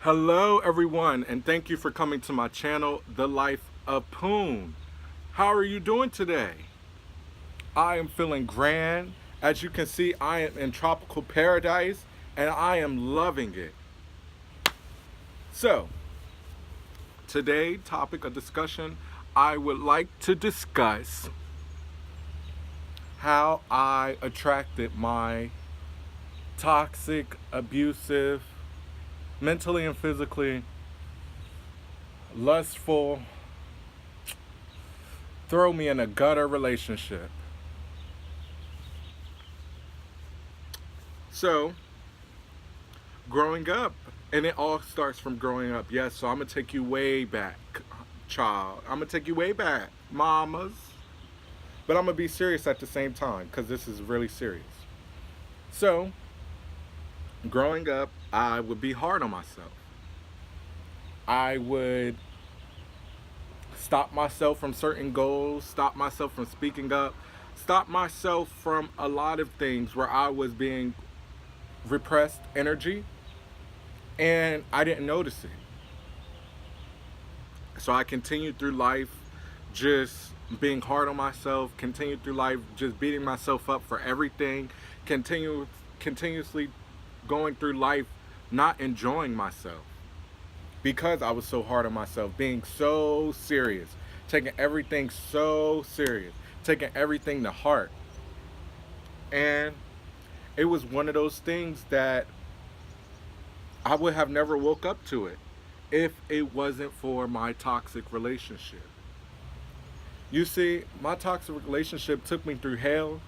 Hello everyone, and thank you for coming to my channel, The Life of Poon. How are you doing today? I am feeling grand. As you can see, I am in tropical paradise and I am loving it. So, today topic of discussion, I would like to discuss how I attracted my toxic, abusive, mentally and physically lustful, throw me in a gutter relationship. So, growing up, and it all starts from growing up. Yes, so I'm gonna take you way back, child. I'm gonna take you way back, mamas. But I'm gonna be serious at the same time because this is really serious. So, growing up, I would be hard on myself. I would stop myself from certain goals, stop myself from speaking up, stop myself from a lot of things where I was being repressed energy and I didn't notice it. So I continued through life just being hard on myself, continued through life just beating myself up for everything, continuously going through life not enjoying myself because I was so hard on myself, being so serious, taking everything so serious, taking everything to heart. And it was one of those things that I would have never woke up to it if it wasn't for my toxic relationship. You see, my toxic relationship took me through hell,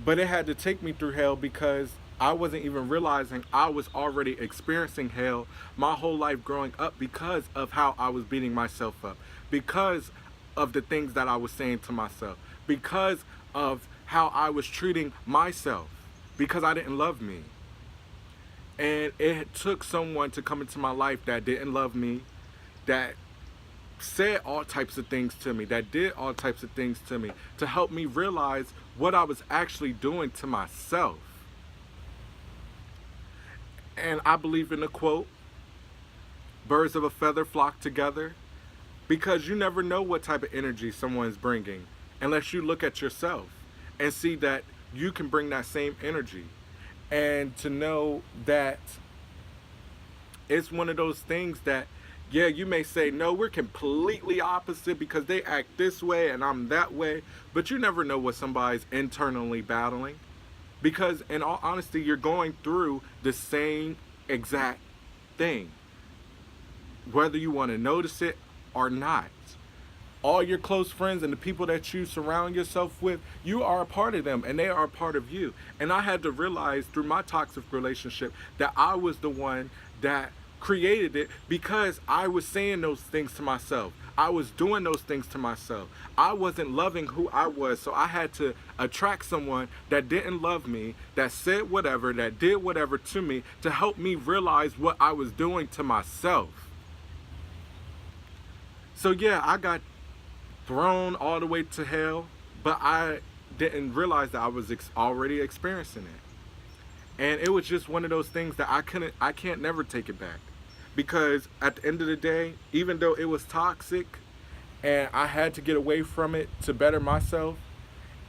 but it had to take me through hell because I wasn't even realizing I was already experiencing hell my whole life growing up because of how I was beating myself up, because of the things that I was saying to myself, because of how I was treating myself, because I didn't love me. And it took someone to come into my life that didn't love me, that said all types of things to me, that did all types of things to me, to help me realize what I was actually doing to myself. And I believe in the quote, birds of a feather flock together, because you never know what type of energy someone's bringing unless you look at yourself and see that you can bring that same energy. And to know that it's one of those things that, yeah, you may say, no, we're completely opposite because they act this way and I'm that way, but you never know what somebody's internally battling. Because, in all honesty, you're going through the same exact thing, whether you want to notice it or not. All your close friends and the people that you surround yourself with, you are a part of them and they are a part of you. And I had to realize through my toxic relationship that I was the one that created it because I was saying those things to myself. I was doing those things to myself. I wasn't loving who I was, so I had to attract someone that didn't love me, that said whatever, that did whatever to me to help me realize what I was doing to myself. So yeah, I got thrown all the way to hell, but I didn't realize that I was already experiencing it. And it was just one of those things that I can't never take it back. Because at the end of the day, even though it was toxic and I had to get away from it to better myself,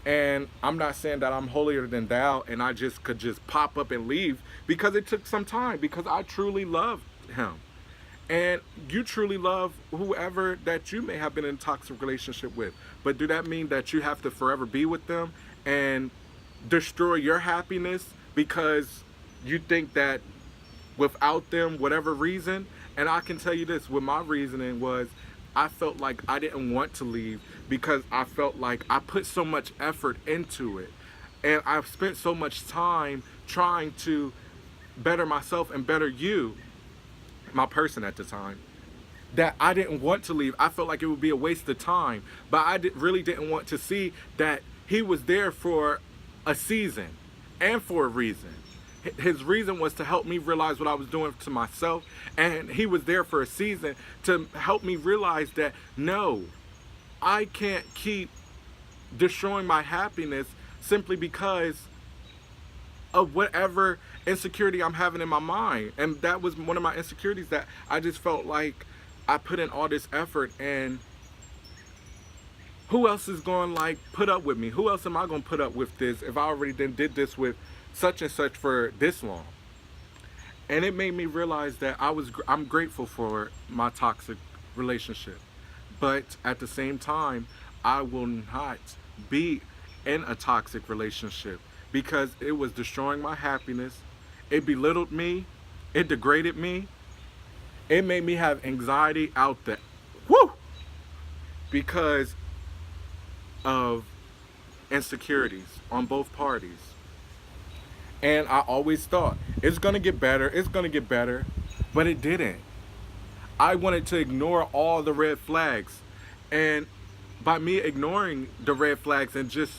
and I'm not saying that I'm holier than thou and I just could just pop up and leave, because it took some time, because I truly loved him. And you truly love whoever that you may have been in a toxic relationship with. But do that mean that you have to forever be with them and destroy your happiness because you think that without them, whatever reason? And I can tell you this, what my reasoning was, I felt like I didn't want to leave because I felt like I put so much effort into it. And I've spent so much time trying to better myself and better you, my person at the time, that I didn't want to leave. I felt like it would be a waste of time, but really didn't want to see that he was there for a season and for a reason. His reason was to help me realize what I was doing to myself, and he was there for a season to help me realize that no, I can't keep destroying my happiness simply because of whatever insecurity I'm having in my mind. And that was one of my insecurities, that I just felt like I put in all this effort, and who else is going to like put up with me? Who else am I going to put up with this if I already then did this with such and such for this long? And it made me realize that I'm grateful for my toxic relationship. But at the same time, I will not be in a toxic relationship because it was destroying my happiness. It belittled me. It degraded me. It made me have anxiety out the whoo because of insecurities on both parties. And I always thought it's gonna get better, it's gonna get better, but it didn't. I wanted to ignore all the red flags. And by me ignoring the red flags and just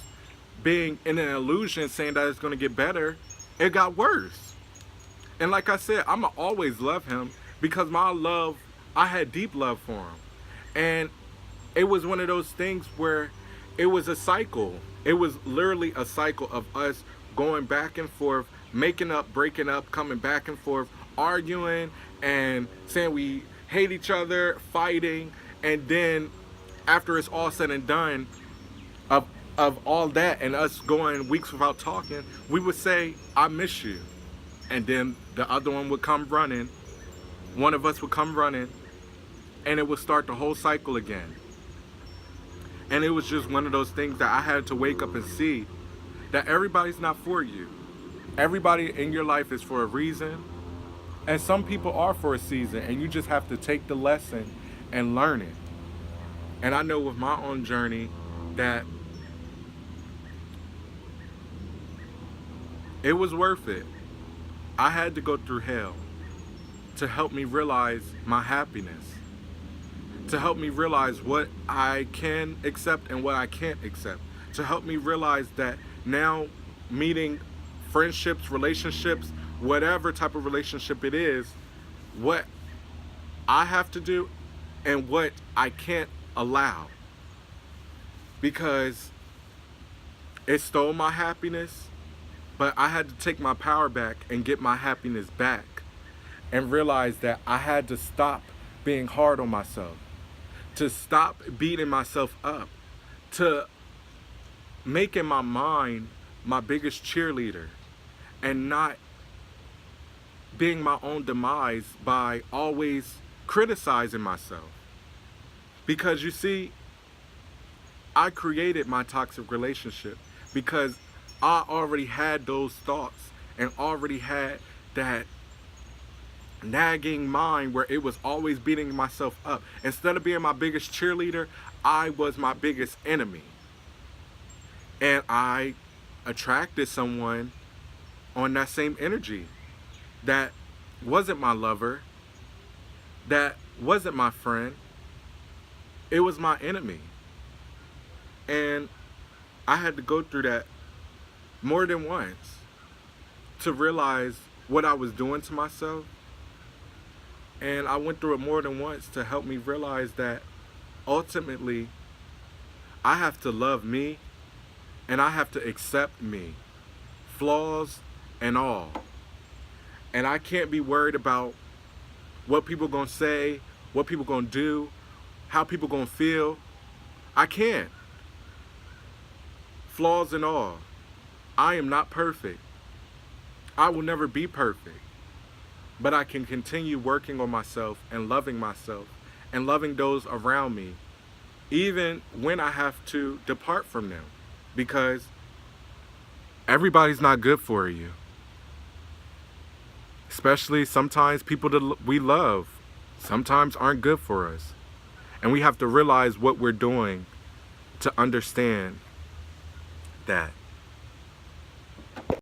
being in an illusion saying that it's gonna get better, it got worse. And like I said, I'ma always love him because I had deep love for him. And it was one of those things where it was a cycle. It was literally a cycle of us going back and forth, making up, breaking up, coming back and forth, arguing and saying we hate each other, fighting, and then after it's all said and done, of all that and us going weeks without talking, we would say, I miss you. And then the other one would come running, one of us would come running, and it would start the whole cycle again. And it was just one of those things that I had to wake up and see that everybody's not for you. Everybody in your life is for a reason, and some people are for a season, and you just have to take the lesson and learn it. And I know with my own journey that it was worth it. I had to go through hell to help me realize my happiness, to help me realize what I can accept and what I can't accept, to help me realize that now meeting friendships, relationships, whatever type of relationship it is, what I have to do and what I can't allow, because it stole my happiness, but I had to take my power back and get my happiness back and realize that I had to stop being hard on myself, to stop beating myself up, to making my mind my biggest cheerleader and not being my own demise by always criticizing myself. Because you see, I created my toxic relationship because I already had those thoughts and already had that nagging mind where it was always beating myself up. Instead of being my biggest cheerleader, I was my biggest enemy. And I attracted someone on that same energy that wasn't my lover, that wasn't my friend. It was my enemy. And I had to go through that more than once to realize what I was doing to myself. And I went through it more than once to help me realize that ultimately I have to love me and I have to accept me, flaws and all. And I can't be worried about what people gonna say, what people gonna do, how people gonna feel. I can't. Flaws and all. I am not perfect. I will never be perfect. But I can continue working on myself and loving those around me, even when I have to depart from them, because everybody's not good for you. Especially sometimes people that we love sometimes aren't good for us. And we have to realize what we're doing to understand that.